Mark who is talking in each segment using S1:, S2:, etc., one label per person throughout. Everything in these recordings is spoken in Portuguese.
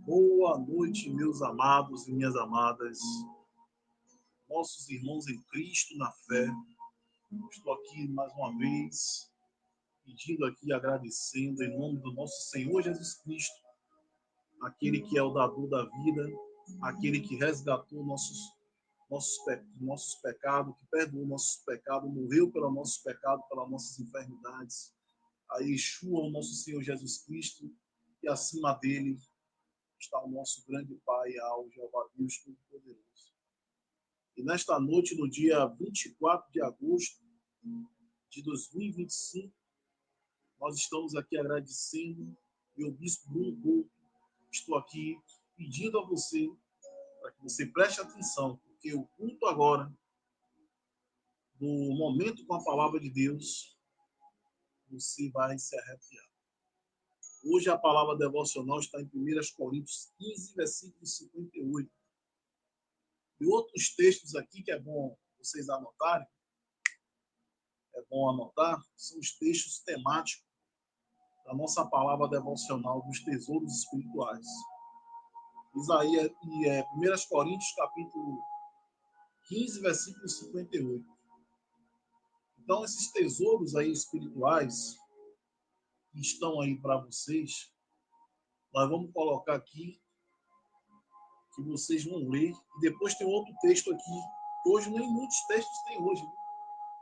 S1: Boa noite, meus amados e minhas amadas, nossos irmãos em Cristo na fé. Estou aqui mais uma vez, pedindo aqui, agradecendo em nome do nosso Senhor Jesus Cristo, aquele que é o dador da vida, aquele que resgatou nossos pecados, que perdoou nossos pecados, morreu pelos nossos pecados, pelas nossas enfermidades. A Yeshua, o nosso Senhor Jesus Cristo, e acima dele está o nosso grande Pai, ao Jeová Deus Todo-Poderoso. E nesta noite, no dia 24 de agosto de 2025, nós estamos aqui agradecendo, e o Bispo Bruno Couto, estou aqui pedindo a você, para que você preste atenção, porque o culto agora, do momento com a palavra de Deus, você vai se arrepiar. Hoje a palavra devocional está em 1 Coríntios 15, versículo 58. E outros textos aqui que é bom vocês anotarem, são os textos temáticos da nossa palavra devocional dos tesouros espirituais. Isaías e 1 Coríntios, capítulo 15, versículo 58. Então, esses tesouros aí espirituais que estão aí para vocês, nós vamos colocar aqui, que vocês vão ler. E depois tem outro texto aqui. Hoje nem muitos textos tem hoje.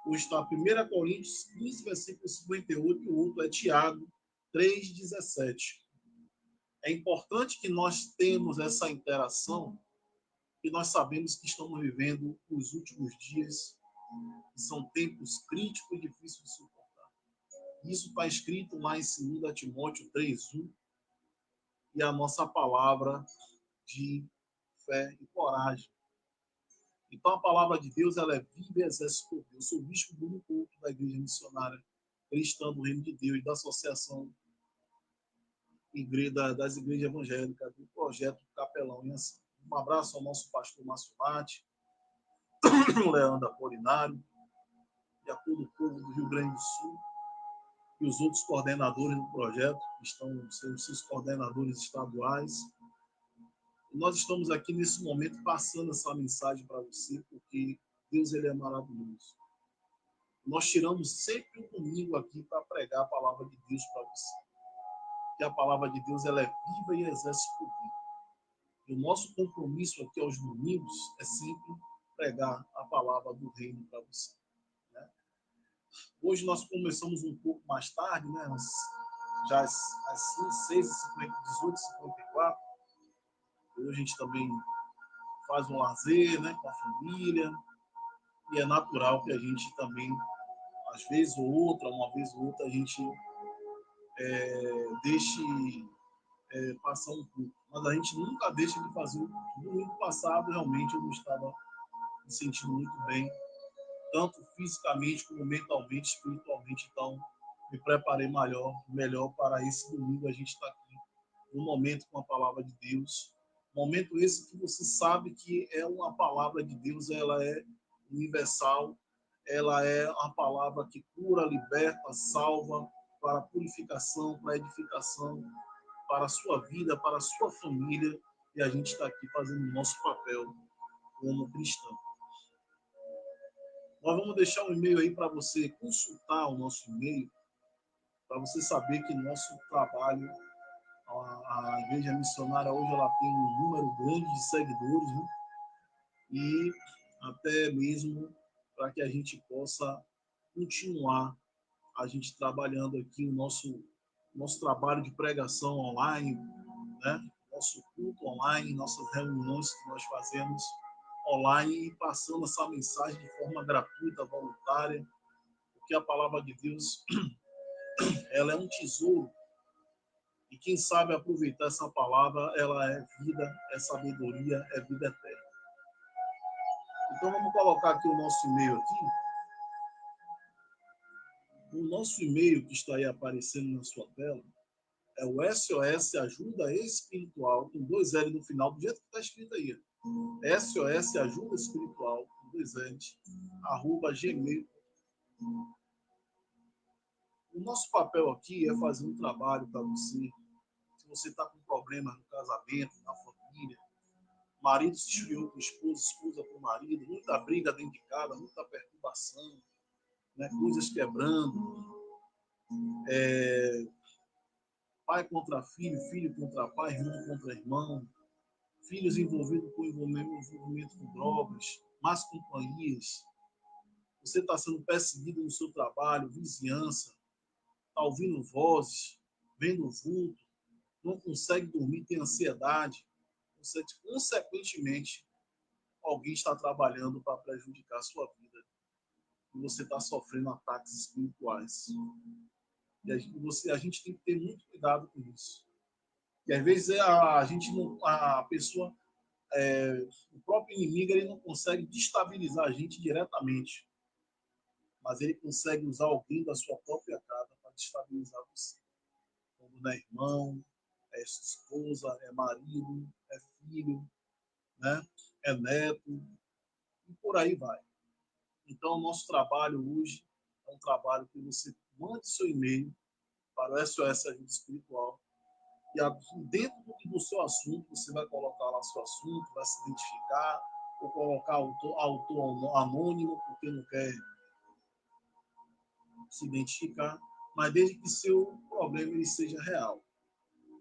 S1: Hoje está 1 Coríntios 15, versículo 58, e o outro é Tiago 3,17. É importante que nós tenhamos essa interação, e nós sabemos que estamos vivendo os últimos dias, que são tempos críticos e difíceis de suportar. Isso está escrito lá em 2 Timóteo 3,1, e a nossa palavra de fé e coragem. Então, a palavra de Deus, ela é viva e exerce poder. Eu sou o Bispo Bruno Couto, da Igreja Missionária Cristã do Reino de Deus e da Associação das Igrejas Evangélicas do Projeto Capelão em Ação. Um abraço ao nosso pastor Márcio Mate, o Leandro Apolinário e a todo o povo do Rio Grande do Sul e os outros coordenadores do projeto, que estão sendo seus coordenadores estaduais. E nós estamos aqui nesse momento passando essa mensagem para você, porque Deus, ele é maravilhoso. Nós tiramos sempre um domingo aqui para pregar a palavra de Deus para você. Que a palavra de Deus, ela é viva e exerce poder. E o nosso compromisso aqui aos domingos é sempre pregar a palavra do reino para você. Né? Hoje nós começamos um pouco mais tarde, né? Já às 18h54. Hoje a gente também faz um lazer, né, com a família. E é natural que a gente também, às vezes ou outra, uma vez ou outra, a gente deixe passar um pouco. Mas a gente nunca deixa de fazer o culto. No domingo passado, realmente, eu não estava me sentindo muito bem, tanto fisicamente como mentalmente, espiritualmente. Então, me preparei melhor para esse domingo. A gente está aqui no momento com a palavra de Deus. Momento esse que você sabe que é uma palavra de Deus, ela é universal, ela é uma palavra que cura, liberta, salva, para purificação, para edificação, para a sua vida, para a sua família. E a gente está aqui fazendo o nosso papel como cristão. Nós vamos deixar um e-mail aí para você consultar o nosso e-mail, para você saber que nosso trabalho, a Igreja Missionária hoje, ela tem um número grande de seguidores, né? E até mesmo para que a gente possa continuar a gente trabalhando aqui o nosso trabalho de pregação online, né? Nosso culto online, nossas reuniões que nós fazemos online e passando essa mensagem de forma gratuita, voluntária, porque a palavra de Deus, ela é um tesouro, e quem sabe aproveitar essa palavra, ela é vida, é sabedoria, é vida eterna. Então vamos colocar aqui o nosso e-mail aqui. O nosso e-mail que está aí aparecendo na sua tela é o SOS Ajuda Espiritual, com 2 L no final, do jeito que está escrito aí. SOS Ajuda Espiritual, com 2 L's, @gmail. O nosso papel aqui é fazer um trabalho para você. Se você está com problemas no casamento, na família, marido se esfriou com esposa, esposa com marido, muita briga dentro de casa, muita perturbação, né? Coisas quebrando, pai contra filho, filho contra pai, irmão contra irmão, filhos envolvidos com envolvimento com drogas, más companhias. Você está sendo perseguido no seu trabalho, vizinhança, está ouvindo vozes, vendo vulto, não consegue dormir, tem ansiedade. Consequentemente, alguém está trabalhando para prejudicar a sua vida. E você está sofrendo ataques espirituais. E a gente tem que ter muito cuidado com isso. E às vezes a pessoa, o próprio inimigo, ele não consegue destabilizar a gente diretamente, mas ele consegue usar alguém da sua própria casa para destabilizar você. Quando não é irmão, é esposa, é marido, é filho, né? É neto, e por aí vai. Então, o nosso trabalho hoje é um trabalho que você mande seu e-mail para o SOS Ajuda Espiritual e dentro do seu assunto, você vai colocar lá seu assunto, vai se identificar, ou colocar autor anônimo, porque não quer se identificar, mas desde que seu problema ele seja real.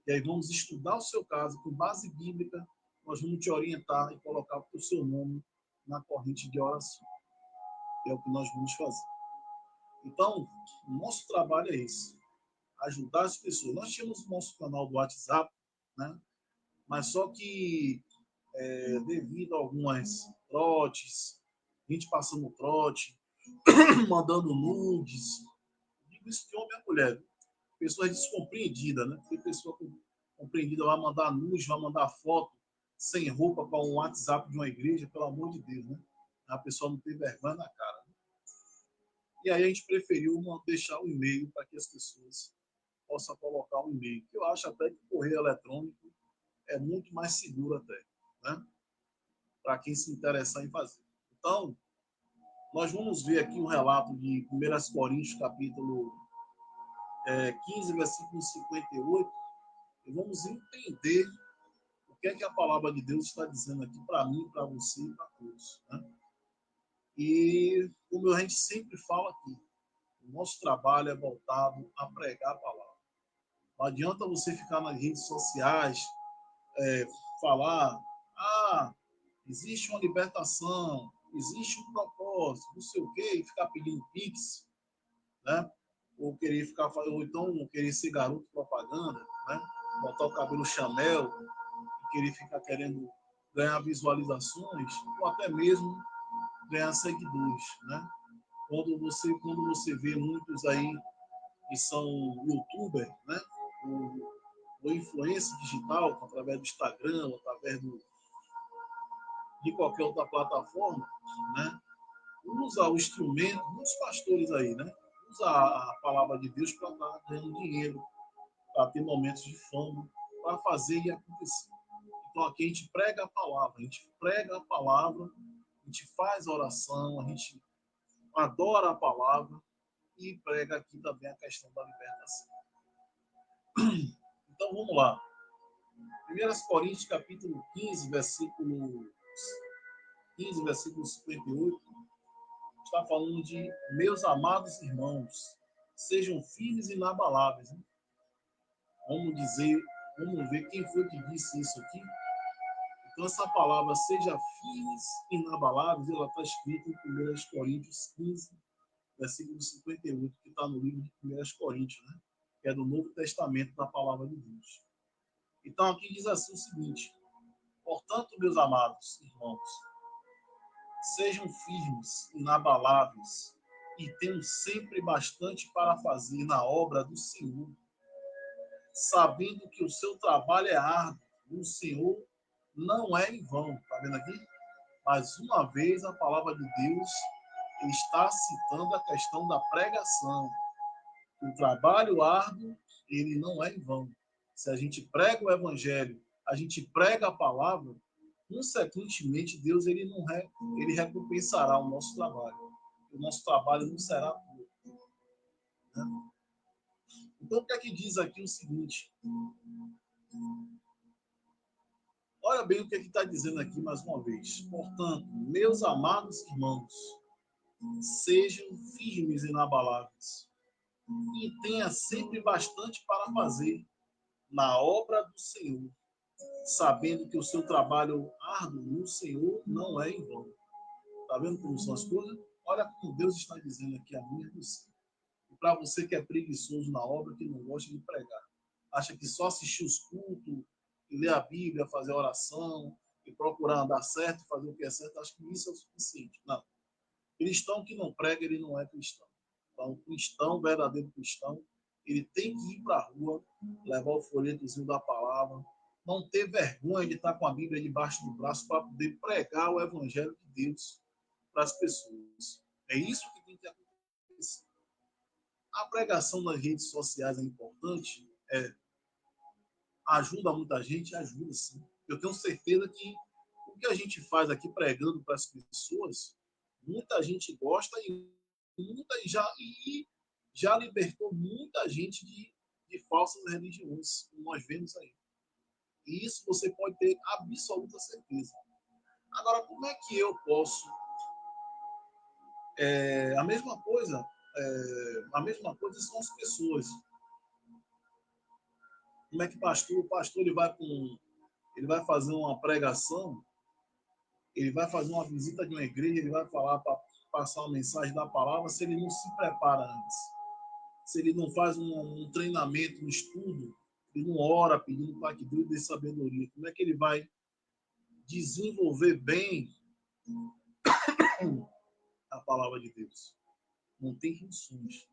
S1: E aí vamos estudar o seu caso com base bíblica, nós vamos te orientar e colocar o seu nome na corrente de oração. É o que nós vamos fazer. Então, o nosso trabalho é esse, ajudar as pessoas. Nós tínhamos o nosso canal do WhatsApp, né? Mas só que devido a algumas trotes, gente passando trote, mandando nudes, digo isso de homem e mulher, pessoas descompreendidas, né? Tem pessoa compreendida vai mandar nudes, vai mandar foto sem roupa para um WhatsApp de uma igreja, pelo amor de Deus, né? A pessoa não tem vergonha na cara. E aí a gente preferiu deixar o e-mail para que as pessoas possam colocar um e-mail. Eu acho até que o correio eletrônico é muito mais seguro até, né? Para quem se interessar em fazer. Então, nós vamos ver aqui um relato de 1 Coríntios, capítulo 15, versículo 58, e vamos entender o que é que a palavra de Deus está dizendo aqui para mim, para você e para todos, né? E, como a gente sempre fala aqui, o nosso trabalho é voltado a pregar a palavra. Não adianta você ficar nas redes sociais, falar, existe uma libertação, existe um propósito, não sei o quê, e ficar pedindo pix, né? Ou então querer ser garoto propaganda, né? Botar o cabelo Chanel e querer ficar querendo ganhar visualizações, ou até mesmo ganhar seguidores, né? Quando você vê muitos aí que são youtubers, né? O influência digital, através do Instagram, através de qualquer outra plataforma, né? Usa o instrumento, muitos pastores aí, né? Usa a palavra de Deus para estar ganhando dinheiro, para ter momentos de fama, para fazer e acontecer. Então aqui a gente prega a palavra, a gente prega a palavra, a gente faz oração, a gente adora a palavra e prega aqui também a questão da libertação. Então vamos lá. 1 Coríntios, capítulo 15, versículo 58, está falando de meus amados irmãos, sejam firmes e inabaláveis. Né? Vamos ver quem foi que disse isso aqui. Então essa palavra, seja firmes e inabaláveis, ela está escrita em 1 Coríntios 15, versículo 58, que está no livro de 1 Coríntios, né? Que é do Novo Testamento da Palavra de Deus. Então aqui diz assim o seguinte: portanto, meus amados irmãos, sejam firmes, inabaláveis e tenham sempre bastante para fazer na obra do Senhor, sabendo que o seu trabalho é árduo no Senhor, não é em vão. Está vendo aqui? Mais uma vez a palavra de Deus está citando a questão da pregação. O trabalho árduo, ele não é em vão. Se a gente prega o evangelho, a gente prega a palavra, consequentemente Deus ele recompensará o nosso trabalho. O nosso trabalho não será pouco, né? Então o que é que diz aqui o seguinte? Olha bem o que está dizendo aqui mais uma vez. Portanto, meus amados irmãos, sejam firmes e inabaláveis e tenha sempre bastante para fazer na obra do Senhor, sabendo que o seu trabalho árduo no Senhor não é em vão. Está vendo como são as coisas? Olha como Deus está dizendo aqui a mim e a você. E para você que é preguiçoso na obra, que não gosta de pregar, acha que só assistir os cultos, ler a Bíblia, fazer oração, e procurar andar certo, fazer o que é certo, acho que isso é o suficiente. Não. Cristão que não prega, ele não é cristão. Então, cristão, verdadeiro cristão, ele tem que ir para a rua, levar o folhetozinho da palavra, não ter vergonha de estar com a Bíblia debaixo do braço para poder pregar o evangelho de Deus para as pessoas. É isso que tem que acontecer. A pregação nas redes sociais é importante, ajuda muita gente, ajuda sim. Eu tenho certeza que o que a gente faz aqui pregando para as pessoas, muita gente gosta e já libertou muita gente de falsas religiões, como nós vemos aí. E isso você pode ter absoluta certeza. Agora, como é que eu posso a mesma coisa são as pessoas. Como é que o pastor ele vai fazer uma pregação, ele vai fazer uma visita de uma igreja, ele vai falar para passar uma mensagem da palavra, se ele não se prepara antes, se ele não faz um treinamento, um estudo, ele não ora pedindo para que Deus dê sabedoria, como é que ele vai desenvolver bem a palavra de Deus? Não tem funções.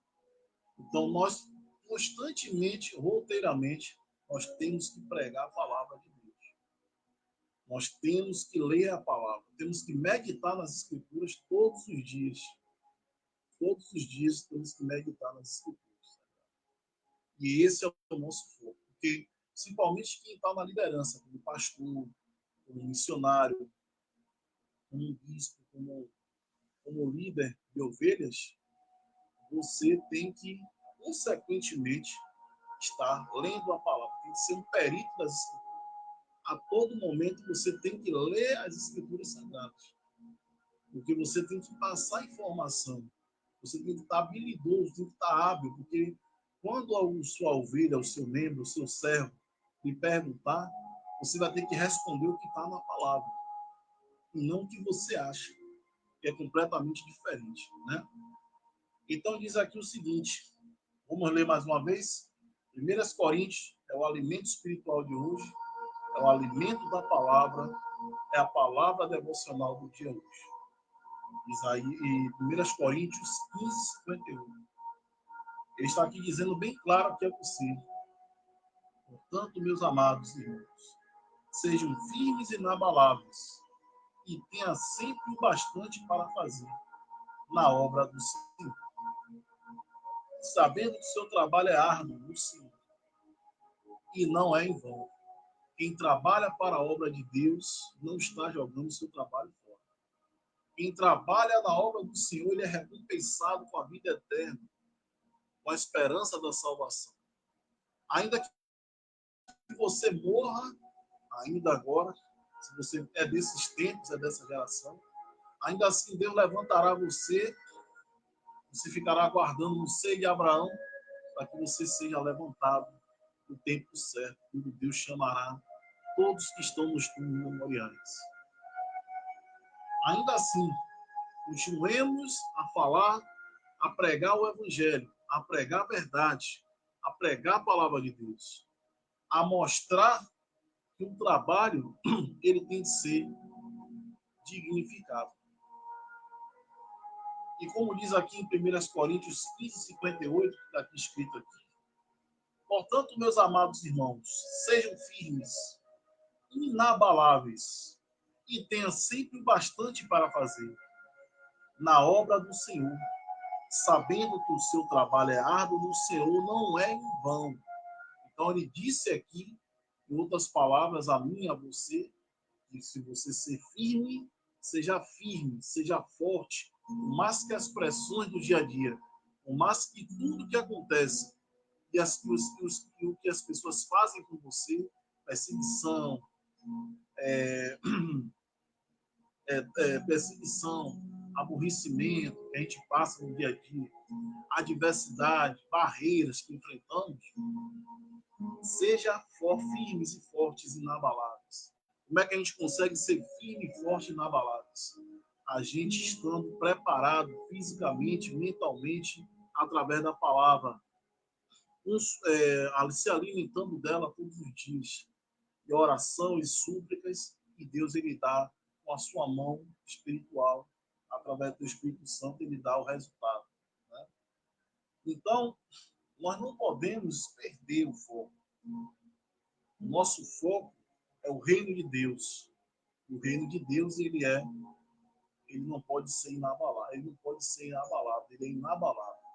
S1: Então, nós constantemente, roteiramente, nós temos que pregar a palavra de Deus. Nós temos que ler a palavra, temos que meditar nas escrituras todos os dias. Todos os dias temos que meditar nas escrituras. E esse é o nosso foco. Porque, principalmente quem está na liderança, como pastor, como missionário, como bispo, como líder de ovelhas, você tem que, consequentemente, estar lendo a palavra. Tem que ser um perito das escrituras. A todo momento você tem que ler as escrituras sagradas. Porque você tem que passar informação. Você tem que estar habilidoso, tem que estar hábil. Porque quando a sua ovelha, o seu membro, o seu servo lhe perguntar, você vai ter que responder o que está na palavra. E não o que você acha, que é completamente diferente. Né? Então diz aqui o seguinte, vamos ler mais uma vez. 1 Coríntios é o alimento espiritual de hoje, é o alimento da palavra, é a palavra devocional do dia hoje. Isaías, e 1 Coríntios 15, 51. Ele está aqui dizendo bem claro que é possível. Portanto, meus amados irmãos, sejam firmes e inabaláveis e tenha sempre o bastante para fazer na obra do Senhor, sabendo que o seu trabalho é árduo no Senhor e não é em vão. Quem trabalha para a obra de Deus não está jogando seu trabalho fora. Quem trabalha na obra do Senhor, ele é recompensado com a vida eterna, com a esperança da salvação. Ainda que você morra, ainda agora, se você é desses tempos, é dessa geração, ainda assim Deus levantará você, você ficará aguardando no seio de Abraão, para que você seja levantado no tempo certo, quando Deus chamará todos que estão nos túmulos memoriais. Ainda assim, continuemos a falar, a pregar o Evangelho, a pregar a verdade, a pregar a palavra de Deus, a mostrar que o trabalho ele tem de ser dignificado. E como diz aqui em 1 Coríntios 15, 58, que está aqui escrito aqui, portanto, meus amados irmãos, sejam firmes, inabaláveis, e tenham sempre bastante para fazer na obra do Senhor, sabendo que o seu trabalho é árduo no Senhor, não é em vão. Então, ele disse aqui, em outras palavras, a mim e a você, que se você ser firme, seja forte, mais que as pressões do dia a dia, mais que tudo que acontece e o que as pessoas fazem com você, perseguição, perseguição, aborrecimento que a gente passa no dia a dia, adversidade, barreiras que enfrentamos, seja firmes e fortes e inabaláveis. Como é que a gente consegue ser firme e forte e inabaláveis? A gente estando preparado fisicamente, mentalmente, através da palavra, se alimentando dela todos os dias, de oração e súplicas, e Deus ele dá com a sua mão espiritual, através do Espírito Santo, ele dá o resultado. Né? Então, nós não podemos perder o foco. O nosso foco é o reino de Deus. O reino de Deus, ele não pode ser inabalável, ele não pode ser inabalável, ele é inabalável.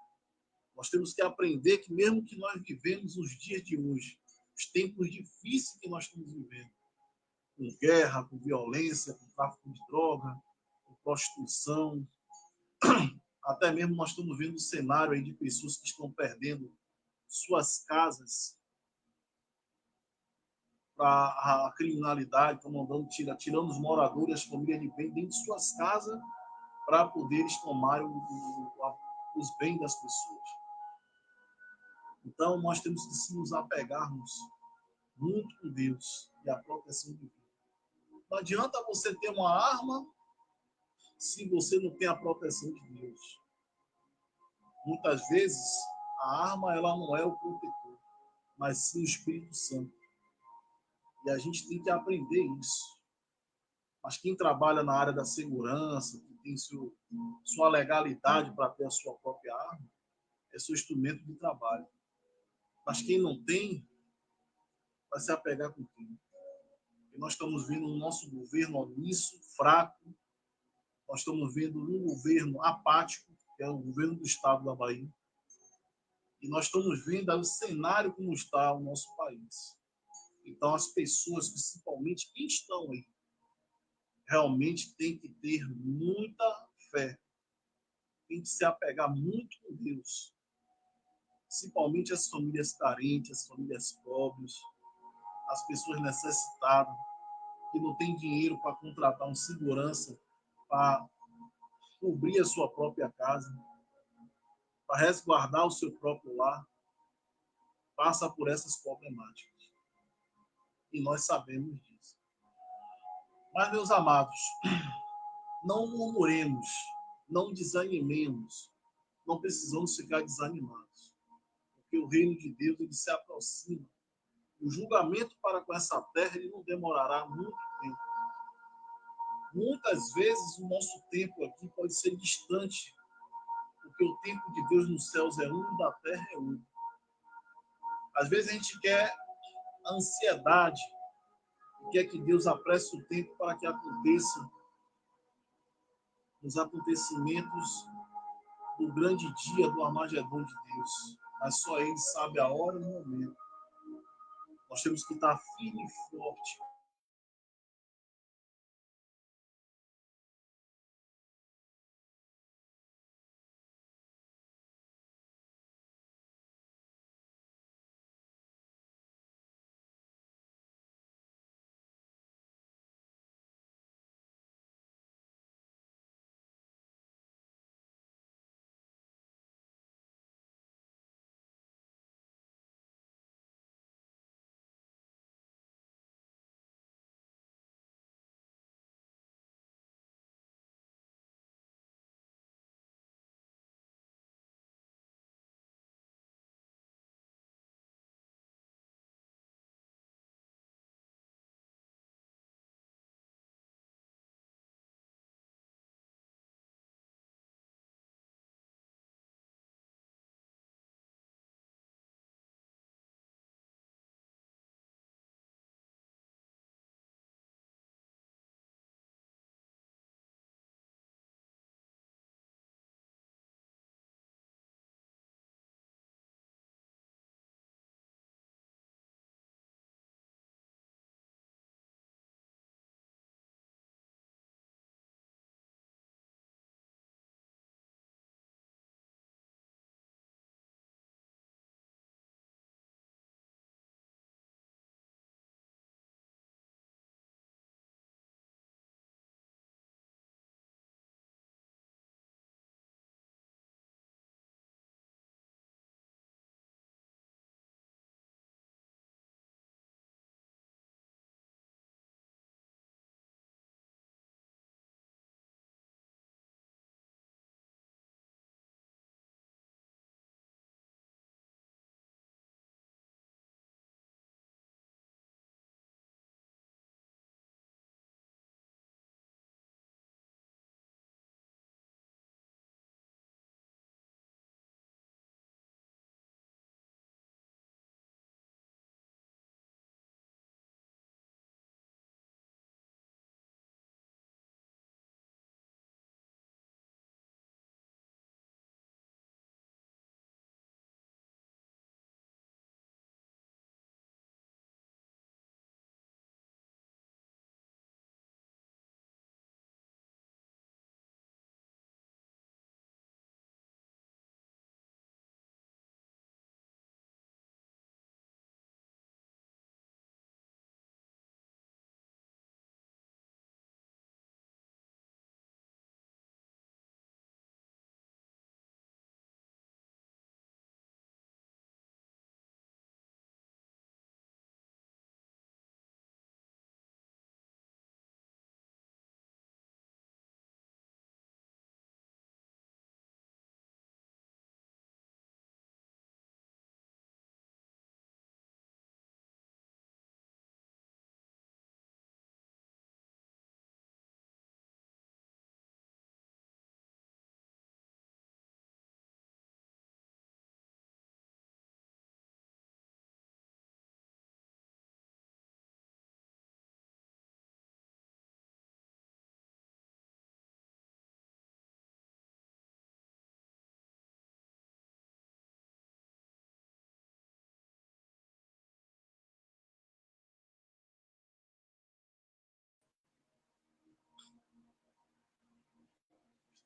S1: Nós temos que aprender que mesmo que nós vivemos os dias de hoje, os tempos difíceis que nós estamos vivendo, com guerra, com violência, com tráfico de droga, com prostituição, até mesmo nós estamos vendo um cenário aí de pessoas que estão perdendo suas casas para a criminalidade, estão mandando tirando os moradores, as famílias de bem dentro de suas casas para poderes tomar os bens das pessoas. Então, nós temos que nos apegarmos muito com Deus e a proteção de Deus. Não adianta você ter uma arma se você não tem a proteção de Deus. Muitas vezes, a arma ela não é o protetor, mas sim o Espírito Santo. E a gente tem que aprender isso. Mas quem trabalha na área da segurança, que tem sua legalidade para ter a sua própria arma, é seu instrumento de trabalho. Mas quem não tem, vai se apegar com quem? E nós estamos vendo o nosso governo omisso, fraco. Nós estamos vendo um governo apático, que é o governo do estado da Bahia. E nós estamos vendo o cenário como está o nosso país. Então, as pessoas, principalmente quem estão aí, realmente tem que ter muita fé. Tem que se apegar muito com Deus. Principalmente as famílias carentes, as famílias pobres, as pessoas necessitadas, que não têm dinheiro para contratar um segurança para cobrir a sua própria casa, para resguardar o seu próprio lar, passa por essas problemáticas. E nós sabemos disso. Mas, meus amados, não murmuremos, não desanimemos, não precisamos ficar desanimados, porque o reino de Deus ele se aproxima. O julgamento para com essa terra ele não demorará muito tempo. Muitas vezes o nosso tempo aqui pode ser distante, porque o tempo de Deus nos céus é um, da terra é um. Às vezes a gente quer a ansiedade, quer que Deus apresse o tempo para que aconteçam os acontecimentos do grande dia do Armagedon de Deus. Mas só Ele sabe a hora e o momento. Nós temos que estar firme e forte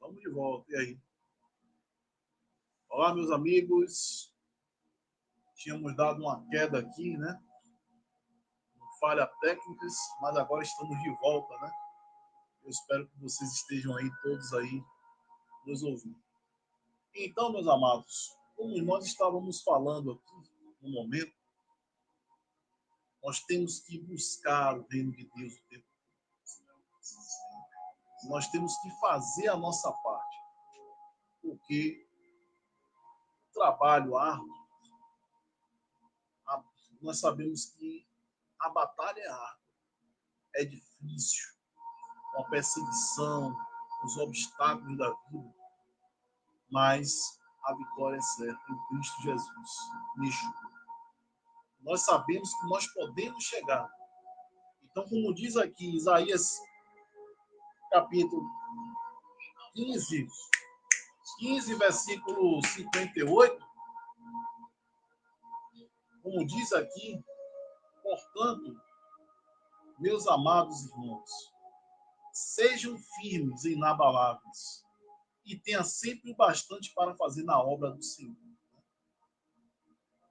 S1: Estamos de volta. E aí? Olá, meus amigos. Tínhamos dado uma queda aqui, né? Falha técnicas, mas agora estamos de volta, né? Eu espero que vocês estejam aí, todos aí, nos ouvindo. Então, meus amados, como nós estávamos falando aqui no momento, nós temos que buscar o reino de Deus o tempo todo. Nós temos que fazer a nossa parte, porque o trabalho árduo, nós sabemos que a batalha é árdua, é difícil, uma perseguição, os obstáculos da vida, mas a vitória é certa em Cristo Jesus, Yeshua. Nós sabemos que nós podemos chegar. Então, como diz aqui Isaías, capítulo 15, versículo 58, como diz aqui, portanto, meus amados irmãos, sejam firmes e inabaláveis, e tenha sempre o bastante para fazer na obra do Senhor.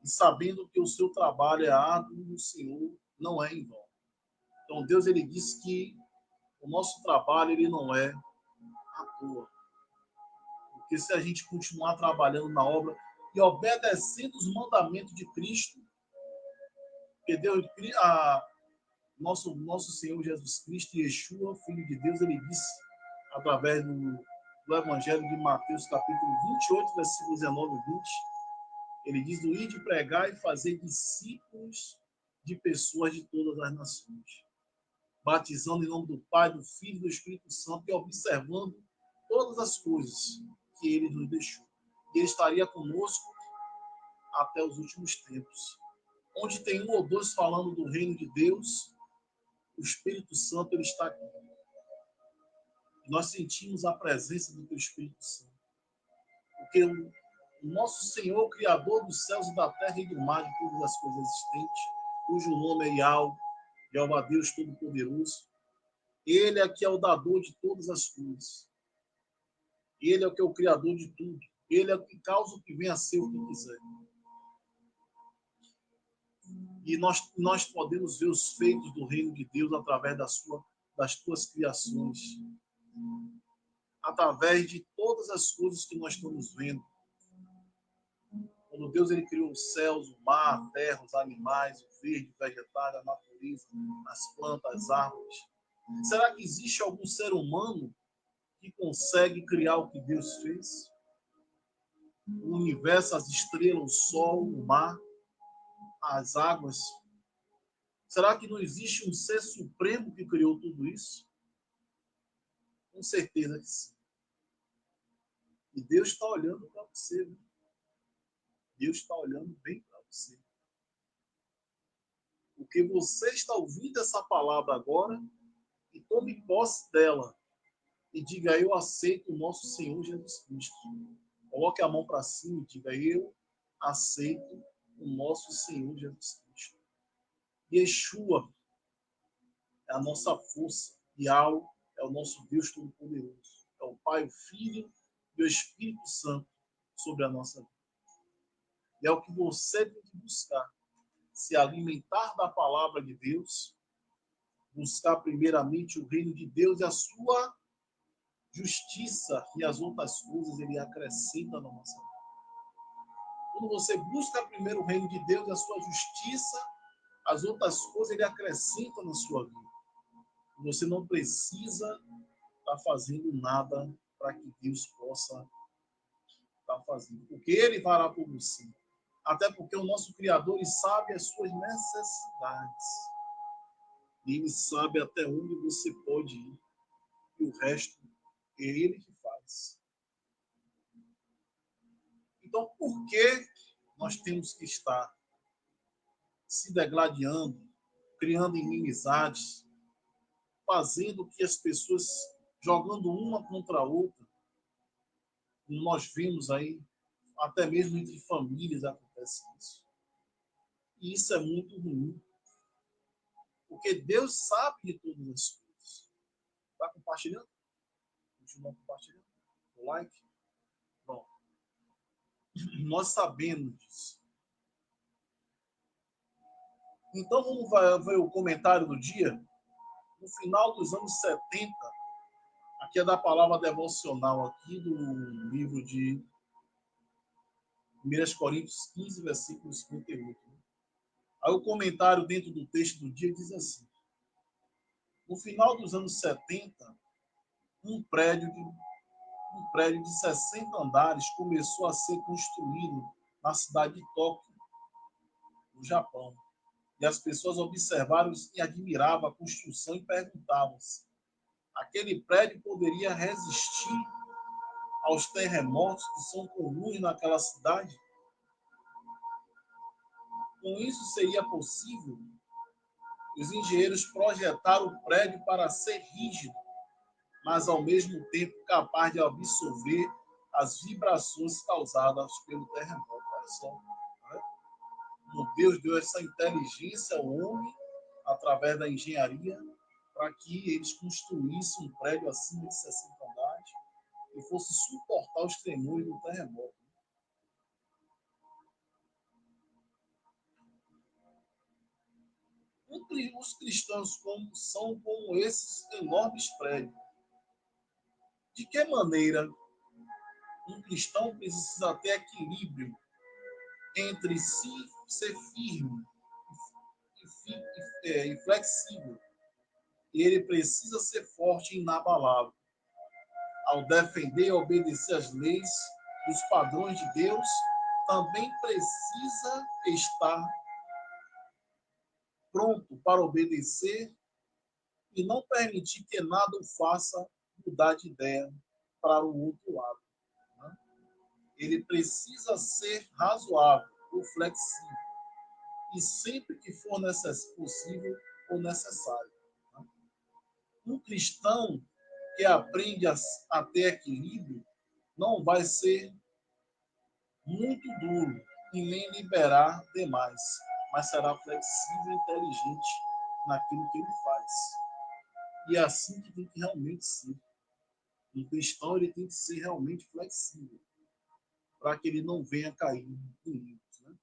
S1: E sabendo que o seu trabalho é árduo no Senhor, não é em vão. Então, Deus, ele diz que o nosso trabalho, ele não é à toa. Porque se a gente continuar trabalhando na obra e obedecendo os mandamentos de Cristo, que Deus, nosso Senhor Jesus Cristo, Yeshua, Filho de Deus, ele disse, através do Evangelho de Mateus, capítulo 28, versículos 19 e 20, ele diz, do ir de pregar e fazer discípulos de pessoas de todas as nações, batizando em nome do Pai, do Filho e do Espírito Santo e observando todas as coisas que ele nos deixou. E ele estaria conosco até os últimos tempos. Onde tem um ou dois falando do reino de Deus, o Espírito Santo ele está aqui. Nós sentimos a presença do teu Espírito Santo. Porque o nosso Senhor, Criador dos céus e da terra e do mar, de todas as coisas existentes, cujo nome é Yahweh, Jeová Deus Todo-Poderoso, ele é que é o dador de todas as coisas. Ele é o que é o Criador de tudo. Ele é o que causa o que venha a ser o que quiser. E nós podemos ver os feitos do reino de Deus através das tuas criações. Através de todas as coisas que nós estamos vendo. Quando Deus ele criou os céus, o mar, a terra, os animais, o verde, o vegetal, a natureza, as plantas, as árvores. Será que existe algum ser humano que consegue criar o que Deus fez? O universo, as estrelas, o sol, o mar, as águas. Será que não existe um ser supremo que criou tudo isso? Com certeza que sim. E Deus está olhando para você. Né? Deus está olhando bem para você. Porque você está ouvindo essa palavra agora e tome posse dela. E diga, eu aceito o nosso Senhor Jesus Cristo. Coloque a mão para cima e diga, eu aceito o nosso Senhor Jesus Cristo. Yeshua é a nossa força. Yahweh é o nosso Deus Todo-Poderoso. É o Pai, o Filho e o Espírito Santo sobre a nossa vida. E é o que você tem que buscar. Se alimentar da palavra de Deus, buscar primeiramente o reino de Deus e a sua justiça e as outras coisas ele acrescenta na nossa vida. Quando você busca primeiro o reino de Deus e a sua justiça, as outras coisas ele acrescenta na sua vida. Você não precisa estar fazendo nada para que Deus possa estar fazendo. Porque ele fará por você. Até porque o nosso Criador ele sabe as suas necessidades. E ele sabe até onde você pode ir. E o resto é ele que faz. Então, por que nós temos que estar se degladiando, criando inimizades, fazendo que as pessoas jogando uma contra a outra, como nós vimos aí, até mesmo entre famílias acontece isso. E isso é muito ruim. Porque Deus sabe de todas as coisas. Está compartilhando? Continua compartilhando. like. Bom, nós sabemos disso. Então, vamos ver o comentário do dia. No final dos anos 70, aqui é da palavra devocional aqui do livro de 1 Coríntios 15, versículo 58. Aí o comentário dentro do texto do dia diz assim: no final dos anos 70, um prédio de 60 andares começou a ser construído na cidade de Tóquio, no Japão. E as pessoas observaram e admiravam a construção e perguntavam-se: aquele prédio poderia resistir aos terremotos que são comuns naquela cidade? Com isso seria possível? Os engenheiros projetaram o prédio para ser rígido, mas ao mesmo tempo capaz de absorver as vibrações causadas pelo terremoto. Olha só, né? Como Deus deu essa inteligência ao homem através da engenharia para que eles construíssem um prédio acima de 60 andares e fosse suportar os tremores do terremoto. Os cristãos são como esses enormes prédios. De que maneira um cristão precisa ter equilíbrio entre si, ser firme e flexível? E ele precisa ser forte e inabalável. Ao defender e obedecer às leis, os padrões de Deus, também precisa estar pronto para obedecer e não permitir que nada o faça mudar de ideia para o outro lado. Né? Ele precisa ser razoável ou flexível e sempre que for possível ou necessário. Né? Um cristão que aprende a ter equilíbrio não vai ser muito duro e nem liberar demais, mas será flexível e inteligente naquilo que ele faz. E é assim que tem que realmente ser. Um cristão ele tem que ser realmente flexível, para que ele não venha cair em erros. Né?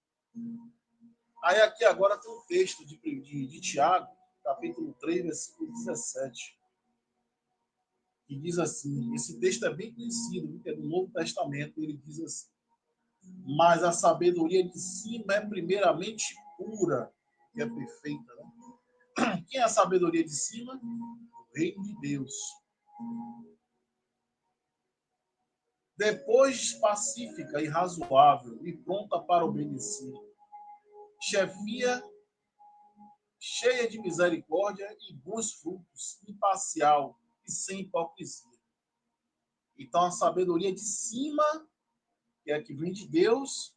S1: Aí aqui agora tem um texto de Tiago, capítulo 3, versículo 17, que diz assim, esse texto é bem conhecido, que é do Novo Testamento, ele diz assim: mas a sabedoria de cima é primeiramente pura, que é perfeita. Né? Quem é a sabedoria de cima? O reino de Deus. Depois pacífica e razoável e pronta para obedecer. Chefia cheia de misericórdia e bons frutos, imparcial e sem hipocrisia. Então a sabedoria de cima, que é a que vem de Deus,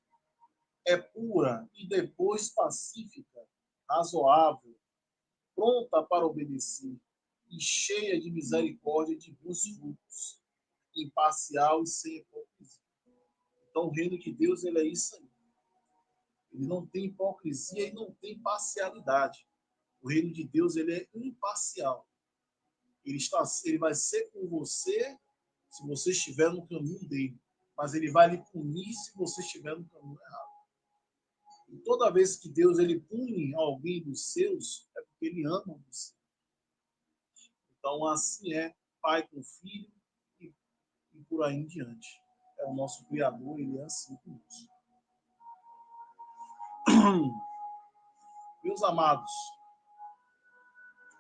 S1: é pura e depois pacífica, razoável, pronta para obedecer e cheia de misericórdia e de bons frutos, imparcial e sem hipocrisia. Então o reino de Deus ele é isso aí. Ele não tem hipocrisia e não tem parcialidade. O reino de Deus ele é imparcial. Ele vai ser com você se você estiver no caminho dele, mas ele vai lhe punir se você estiver no caminho errado. E toda vez que Deus ele pune alguém dos seus, é porque ele ama você. Então assim é pai com filho e por aí em diante. É o nosso Criador, ele é assim conosco. Meus amados,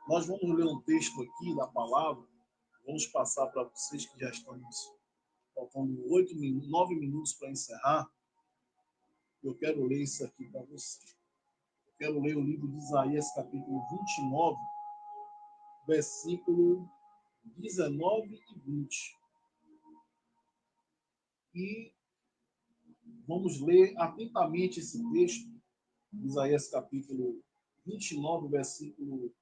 S1: nós vamos ler um texto aqui da palavra, vamos passar para vocês que já estamos faltando 9 minutos para encerrar. Eu quero ler isso aqui para você. Eu quero ler o livro de Isaías, capítulo 29, versículo 19 e 20. E vamos ler atentamente esse texto, Isaías, capítulo 29, versículo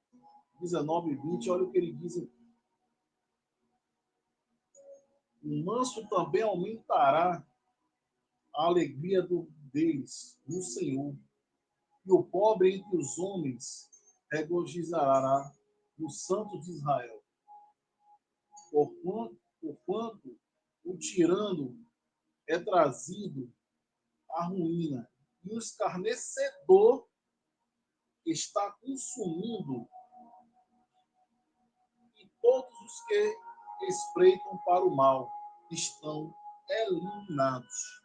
S1: 19 e 20. Olha o que ele diz aqui. O manso também aumentará a alegria deles no Senhor, e o pobre entre os homens regozijará no Santo de Israel. Porquanto o tirano é trazido à ruína, e o escarnecedor está consumindo, e todos os que espreitam para o mal estão eliminados.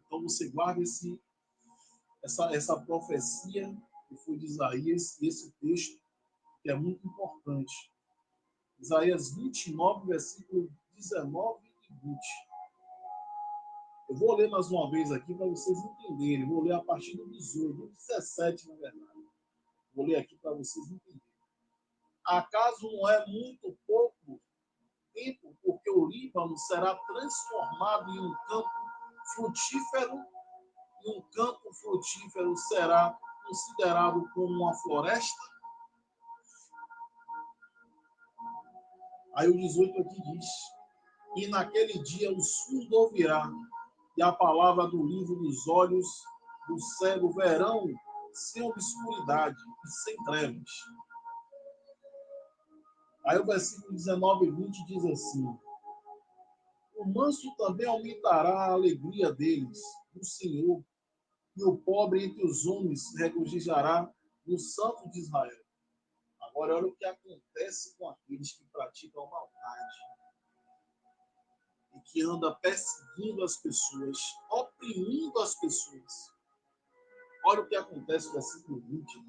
S1: Então você guarda essa profecia que foi de Isaías e esse texto que é muito importante. Isaías 29, versículo 19 e 20. Eu vou ler mais uma vez aqui para vocês entenderem. Vou ler a partir do 18, do 17, na verdade. Vou ler aqui para vocês entenderem. Acaso não é muito pouco tempo, porque o Líbano será transformado em um campo frutífero, e um campo frutífero será considerado como uma floresta? Aí o 18 aqui diz: e naquele dia o surdo ouvirá, e a palavra do livro dos olhos do cego verão sem obscuridade e sem trevas. Aí o versículo 19 e 20 diz assim: o manso também aumentará a alegria deles, do Senhor, e o pobre entre os homens se regozijará no Santo de Israel. Agora, olha o que acontece com aqueles que praticam maldade e que andam perseguindo as pessoas, oprimindo as pessoas. Olha o que acontece no versículo 20.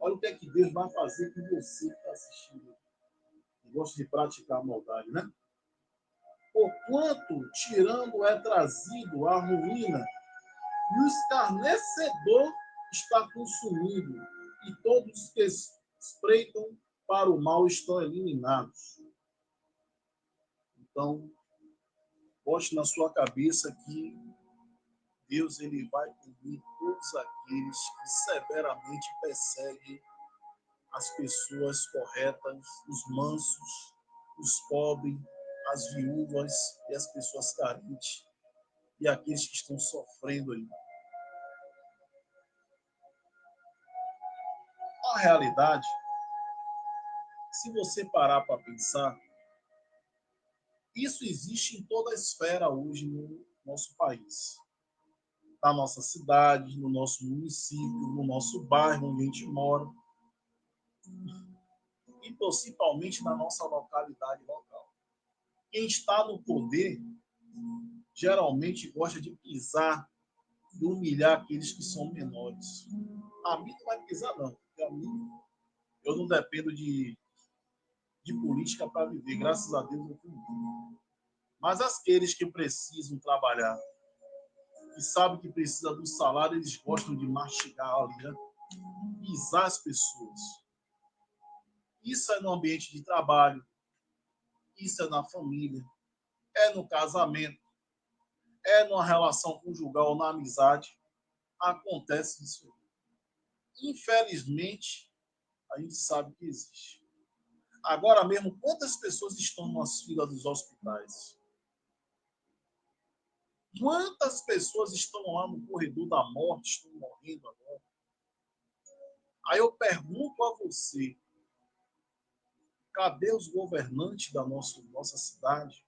S1: Olha o que é que Deus vai fazer com você que está assistindo e gosta de praticar a maldade, né? Porquanto, tirando é trazido à ruína, e o escarnecedor está consumido, e todos que espreitam para o mal estão eliminados. Então, bote na sua cabeça que Deus ele vai punir todos aqueles que severamente perseguem as pessoas corretas, os mansos, os pobres, as viúvas e as pessoas carentes e aqueles que estão sofrendo aí. Na realidade, se você parar para pensar, isso existe em toda a esfera hoje no nosso país. Na nossa cidade, no nosso município, no nosso bairro onde a gente mora. E principalmente na nossa localidade local. Quem está no poder geralmente gosta de pisar e humilhar aqueles que são menores. A mim não vai pisar, não. Porque a mim, eu não dependo de política para viver. Graças a Deus eu tenho. Mas aqueles que precisam trabalhar, que sabem que precisa do salário, eles gostam de mastigar ali, né? Pisar as pessoas. Isso é no ambiente de trabalho, isso é na família, é no casamento, é numa relação conjugal ou na amizade. Acontece isso. Infelizmente, a gente sabe que existe. Agora mesmo, quantas pessoas estão nas filas dos hospitais? Quantas pessoas estão lá no corredor da morte, estão morrendo agora? Aí eu pergunto a você, cadê os governantes da nossa cidade,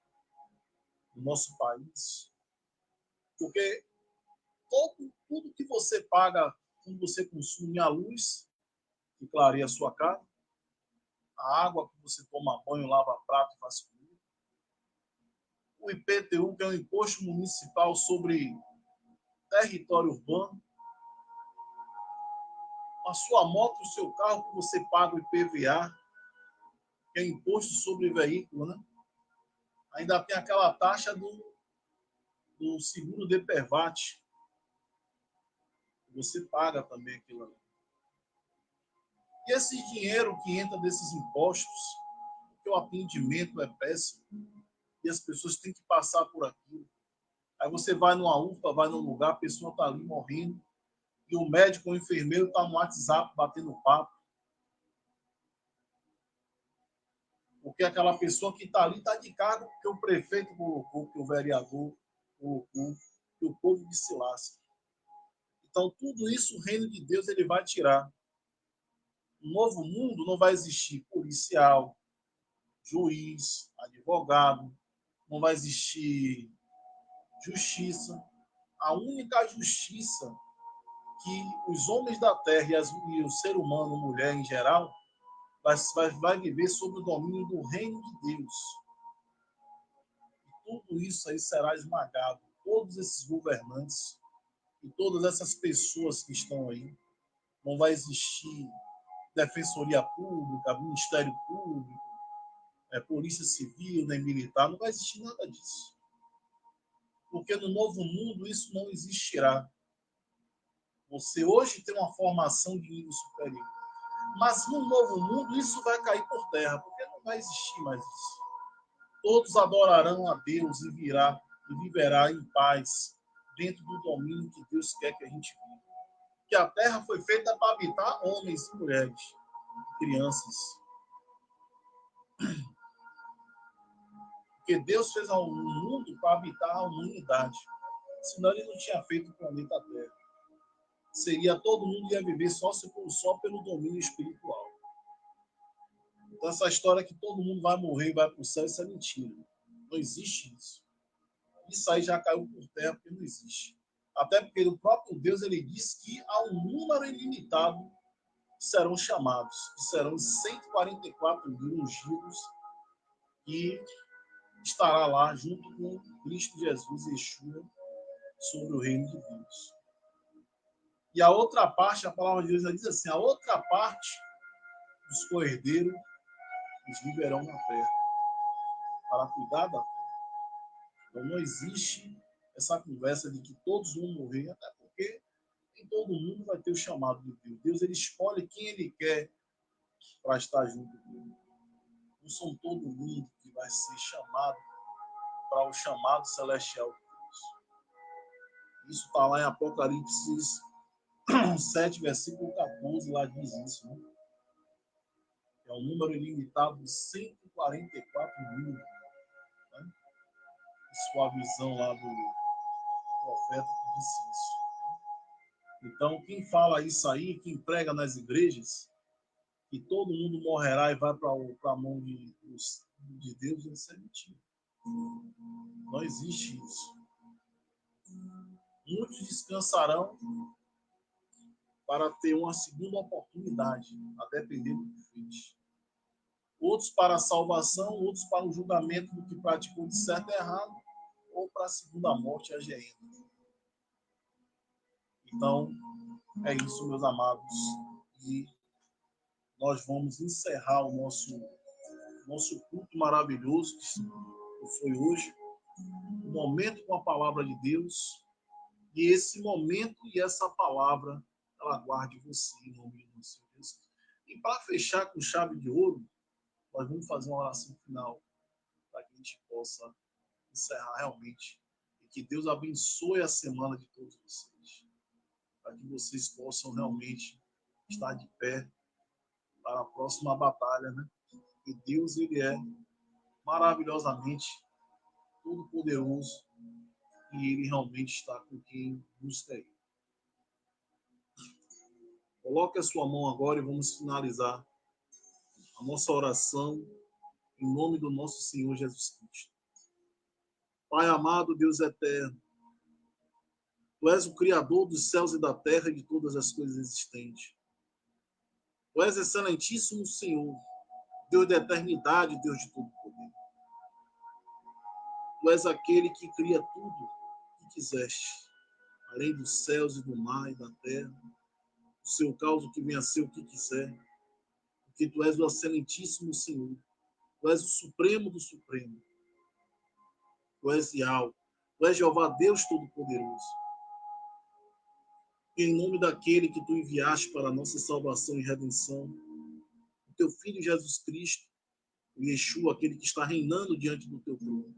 S1: do nosso país? Porque tudo que você paga quando você consome a luz, que clareia a sua casa, a água que você toma banho, lava prato e faz comida, o IPTU, que é o Imposto Municipal sobre Território Urbano, a sua moto, o seu carro, que você paga o IPVA, que é Imposto sobre Veículo, né? Ainda tem aquela taxa do seguro de DPVAT, você paga também aquilo ali. E esse dinheiro que entra desses impostos, porque o atendimento é péssimo, e as pessoas têm que passar por aquilo. Aí você vai numa UPA, vai num lugar, a pessoa está ali morrendo, e o médico ou o enfermeiro está no WhatsApp batendo papo. Porque aquela pessoa que está ali está de cargo, porque o prefeito colocou, que o vereador colocou, que o povo que se lasca. Então, tudo isso o reino de Deus ele vai tirar. No novo mundo não vai existir policial, juiz, advogado, não vai existir justiça. A única justiça que os homens da terra e o ser humano, mulher em geral, vai viver sob o domínio do reino de Deus. E tudo isso aí será esmagado. Todos esses governantes e todas essas pessoas que estão aí, não vai existir defensoria pública, ministério público, polícia civil, nem militar, não vai existir nada disso. Porque no novo mundo isso não existirá. Você hoje tem uma formação de nível superior. Mas no novo mundo isso vai cair por terra, porque não vai existir mais isso. Todos adorarão a Deus e viverá em paz dentro do domínio que Deus quer que a gente viva. Que a terra foi feita para habitar homens e mulheres, crianças. Porque Deus fez um mundo para habitar a humanidade. Senão ele não tinha feito o planeta Terra. Seria todo mundo ia viver só pelo domínio espiritual. Então essa história que todo mundo vai morrer e vai para o céu, isso é mentira. Não existe isso. Isso aí já caiu por terra porque não existe. Até porque o próprio Deus ele diz que há um número ilimitado que serão chamados, que serão 144 mil ungidos e estará lá junto com Cristo Jesus e Yeshua sobre o reino de Deus. E a outra parte, a palavra de Deus diz assim, a outra parte dos cordeiros os viverão na terra, para cuidar da terra. Então não existe essa conversa de que todos vão morrer, até porque em todo mundo vai ter o chamado de Deus. Deus ele escolhe quem ele quer para estar junto dele. Não são todo mundo que vai ser chamado para o chamado celestial de Deus. Isso está lá em Apocalipse 7, versículo 14, lá diz isso, né? É um número ilimitado de 144 mil. Né? Isso é a visão lá do profeta que disse isso. Então, quem fala isso aí, quem prega nas igrejas, que todo mundo morrerá e vai para a mão de Deus, isso é mentira. Não existe isso. Muitos descansarão para ter uma segunda oportunidade, a depender do que fez. Outros para a salvação, outros para o julgamento do que praticou de certo e errado, ou para a segunda morte, a geena. Então, é isso, meus amados. E nós vamos encerrar o nosso culto maravilhoso, que foi hoje, um momento com a palavra de Deus, e esse momento e essa palavra, ela guarde você em nome de nosso Senhor Jesus. E para fechar com chave de ouro, nós vamos fazer uma oração final para que a gente possa encerrar realmente. E que Deus abençoe a semana de todos vocês. Para que vocês possam realmente estar de pé para a próxima batalha, né? E Deus, ele é maravilhosamente todo-poderoso e ele realmente está com quem nos tem. Coloque a sua mão agora e vamos finalizar a nossa oração em nome do nosso Senhor Jesus Cristo. Pai amado, Deus eterno, Tu és o Criador dos céus e da terra e de todas as coisas existentes. Tu és excelentíssimo Senhor, Deus da eternidade, Deus de todo poder. Tu és aquele que cria tudo que quiseste, além dos céus e do mar e da terra, o seu caos que venha a ser o que quiser, porque Tu és o excelentíssimo Senhor, Tu és o supremo do supremo, Tu és Yahweh, Tu és Jeová Deus Todo-Poderoso. E em nome daquele que Tu enviaste para a nossa salvação e redenção, o Teu Filho Jesus Cristo, o Yeshua, aquele que está reinando diante do Teu trono,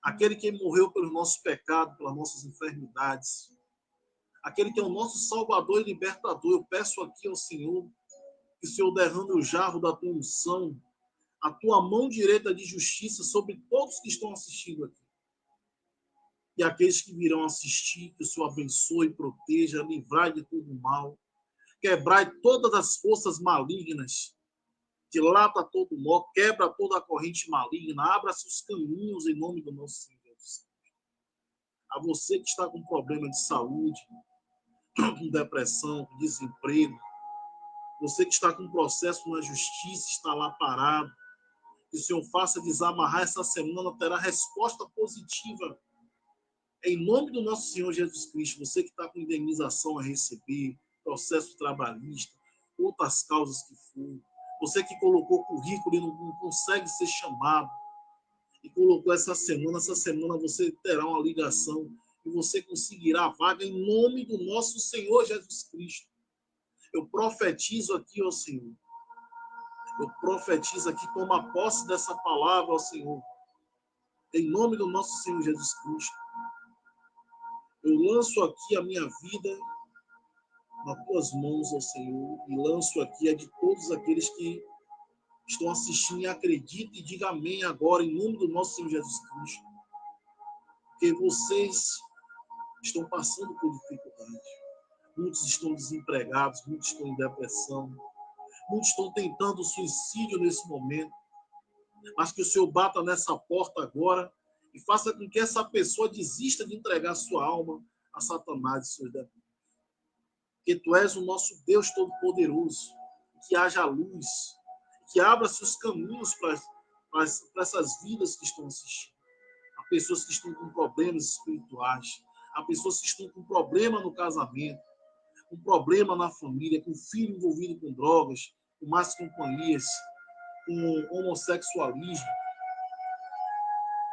S1: aquele que morreu pelos nossos pecados, pelas nossas enfermidades, aquele que é o nosso Salvador e Libertador. Eu peço aqui ao Senhor que o Senhor derrame o jarro da Tua unção, a Tua mão direita de justiça sobre todos que estão assistindo aqui. E aqueles que virão assistir, que o Senhor abençoe, proteja, livrai de todo o mal, quebrai todas as forças malignas dilata todo nó, quebra toda a corrente maligna, abra-se os caminhos em nome do nosso Senhor Jesus. A você que está com problema de saúde, com depressão, com desemprego, você que está com processo na justiça, está lá parado, que o Senhor faça desamarrar essa semana, terá resposta positiva. Em nome do nosso Senhor Jesus Cristo, você que está com indenização a receber, processo trabalhista, outras causas que for, você que colocou currículo e não consegue ser chamado, e colocou essa semana você terá uma ligação e você conseguirá a vaga em nome do nosso Senhor Jesus Cristo. Eu profetizo aqui, ó Senhor. Eu profetizo aqui, toma posse dessa palavra, ó Senhor. Em nome do nosso Senhor Jesus Cristo. Eu lanço aqui a minha vida nas tuas mãos, ó Senhor, e lanço aqui a de todos aqueles que estão assistindo e acreditem e digam amém agora, em nome do nosso Senhor Jesus Cristo. Porque vocês estão passando por dificuldade. Muitos estão desempregados, muitos estão em depressão, muitos estão tentando suicídio nesse momento. Mas que o Senhor bata nessa porta agora e faça com que essa pessoa desista de entregar sua alma a Satanás e seus demônios. Porque Tu és o nosso Deus Todo-Poderoso, que haja luz, que abra-se os caminhos para essas vidas que estão assistindo. Há pessoas que estão com problemas espirituais, há pessoas que estão com problema no casamento, com problema na família, com filho envolvido com drogas, com más companhias, com homossexualismo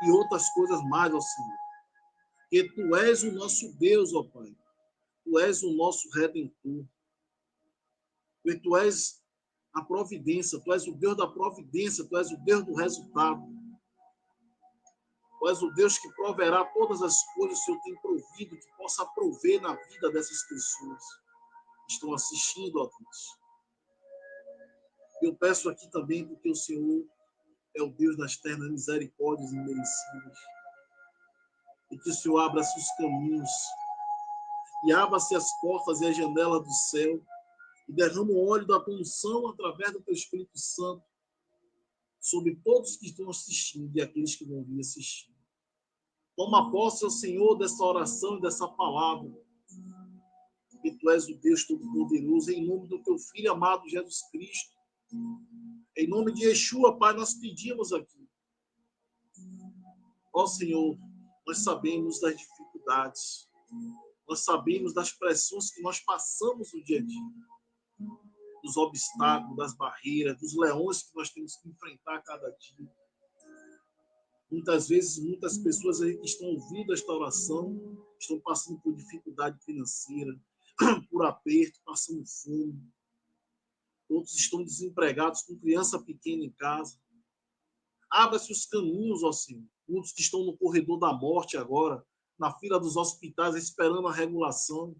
S1: e outras coisas mais, ó Senhor. Porque Tu és o nosso Deus, ó Pai. Tu és o nosso Redentor. Porque Tu és a providência, Tu és o Deus da providência, Tu és o Deus do resultado. Tu és o Deus que proverá todas as coisas que o Senhor tem provido, que possa prover na vida dessas pessoas que estão assistindo, ó Deus. Eu peço aqui também porque o Senhor é o Deus das ternas misericórdias imerecidas. E que o Senhor abra-se os caminhos e abra-se as portas e as janelas do céu e derrama o óleo da unção através do Teu Espírito Santo sobre todos que estão assistindo e aqueles que vão vir assistir. Toma posse, ó Senhor, dessa oração e dessa palavra. Que Tu és o Deus Todo-Poderoso, em nome do Teu Filho amado Jesus Cristo. Em nome de Yeshua, Pai, nós pedimos aqui. Ó Senhor, nós sabemos das dificuldades. Nós sabemos das pressões que nós passamos no dia a dia. Dos obstáculos, das barreiras, dos leões que nós temos que enfrentar a cada dia. Muitas vezes, muitas pessoas aí que estão ouvindo esta oração estão passando por dificuldade financeira, por aperto, passando fome. Outros estão desempregados, com criança pequena em casa. Abra-se os caminhos, ó Senhor. Muitos que estão no corredor da morte agora, na fila dos hospitais, esperando a regulação.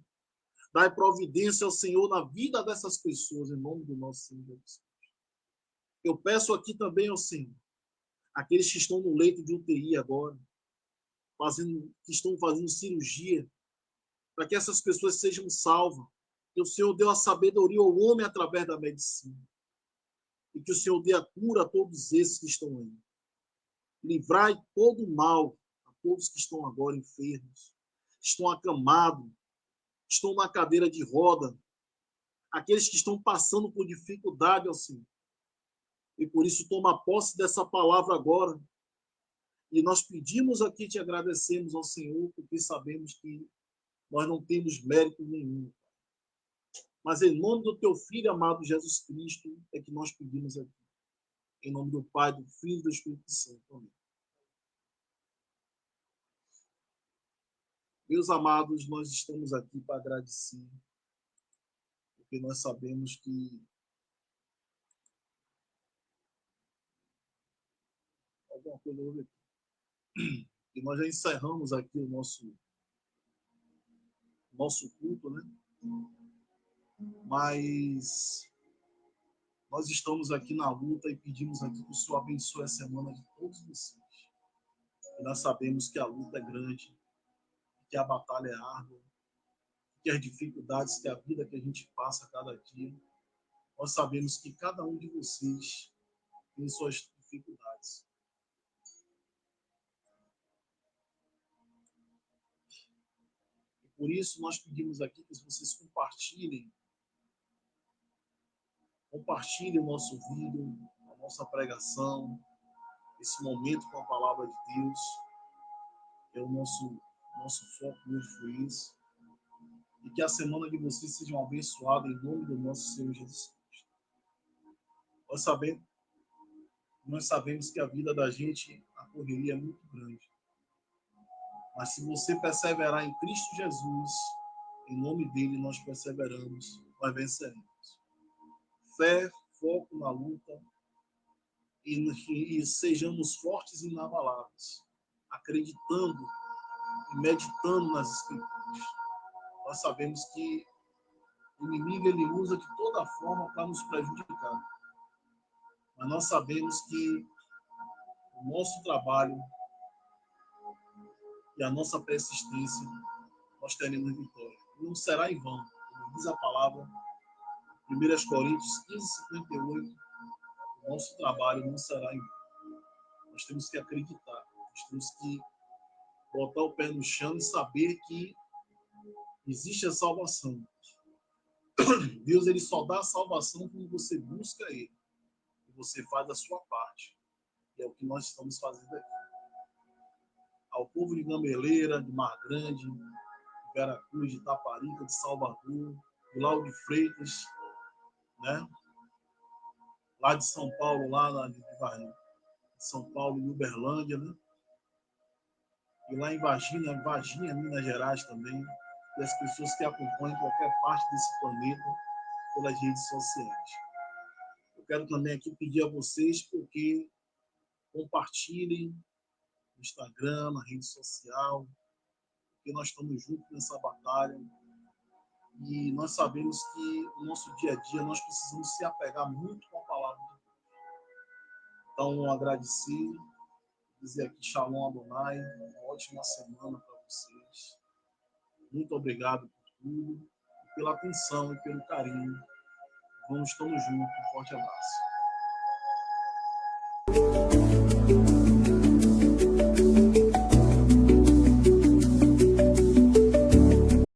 S1: Dai providência ao Senhor na vida dessas pessoas, em nome do nosso Senhor Jesus. Eu peço aqui também ao Senhor, aqueles que estão no leito de UTI agora, que estão fazendo cirurgia, para que essas pessoas sejam salvas. Que o Senhor deu a sabedoria ao homem através da medicina. E que o Senhor dê a cura a todos esses que estão aí. Livrai todo o mal a todos que estão agora enfermos, estão acamados, estão na cadeira de roda, aqueles que estão passando por dificuldade, ó Senhor. E por isso toma posse dessa palavra agora. E nós pedimos aqui, te agradecemos ao Senhor, porque sabemos que nós não temos mérito nenhum. Mas em nome do Teu Filho amado Jesus Cristo é que nós pedimos aqui. Em nome do Pai, do Filho e do Espírito Santo. Amém. Meus amados, nós estamos aqui para agradecer, porque nós sabemos que alguma coisa houve aqui. E nós já encerramos aqui o nosso culto, né? Mas nós estamos aqui na luta e pedimos aqui que o Senhor abençoe a semana de todos vocês. E nós sabemos que a luta é grande, que a batalha é árdua, que as dificuldades, que a vida que a gente passa a cada dia Nós sabemos que cada um de vocês tem suas dificuldades. E por isso nós pedimos aqui que vocês compartilhem o nosso vídeo, a nossa pregação, esse momento com a palavra de Deus. É o nosso foco hoje foi isso. E que a semana de vocês seja abençoada em nome do nosso Senhor Jesus Cristo. Nós sabemos que a vida da gente, a correria é muito grande. Mas se você perseverar em Cristo Jesus, em nome dele nós perseveramos, nós venceremos. Fé, foco na luta e sejamos fortes e inabaláveis, acreditando e meditando nas Escrituras. Nós sabemos que o inimigo ele usa de toda forma para nos prejudicar. Mas nós sabemos que o nosso trabalho e a nossa persistência, nós teremos vitória. Não será em vão, como diz a palavra, 1 Coríntios 15:58, o nosso trabalho não será em vão. Nós temos que acreditar, nós temos que botar o pé no chão e saber que existe a salvação. Deus ele só dá a salvação quando você busca ele. E você faz a sua parte. E é o que nós estamos fazendo aqui. Ao povo de Gameleira, de Mar Grande, de Veracruz, de Itaparica, de Salvador, de Lauro de Freitas, né? Lá de São Paulo, de São Paulo e Uberlândia, né? E lá em Varginha, Minas Gerais também, e as pessoas que acompanham qualquer parte desse planeta pelas redes sociais. Eu quero também aqui pedir a vocês porque compartilhem no Instagram, na rede social, porque nós estamos juntos nessa batalha e nós sabemos que no nosso dia a dia nós precisamos se apegar muito com a palavra de Deus. Então, agradecer, dizer aqui Shalom Adonai, uma ótima semana para vocês. Muito obrigado por tudo, pela atenção e pelo carinho. Estamos juntos. Um forte abraço.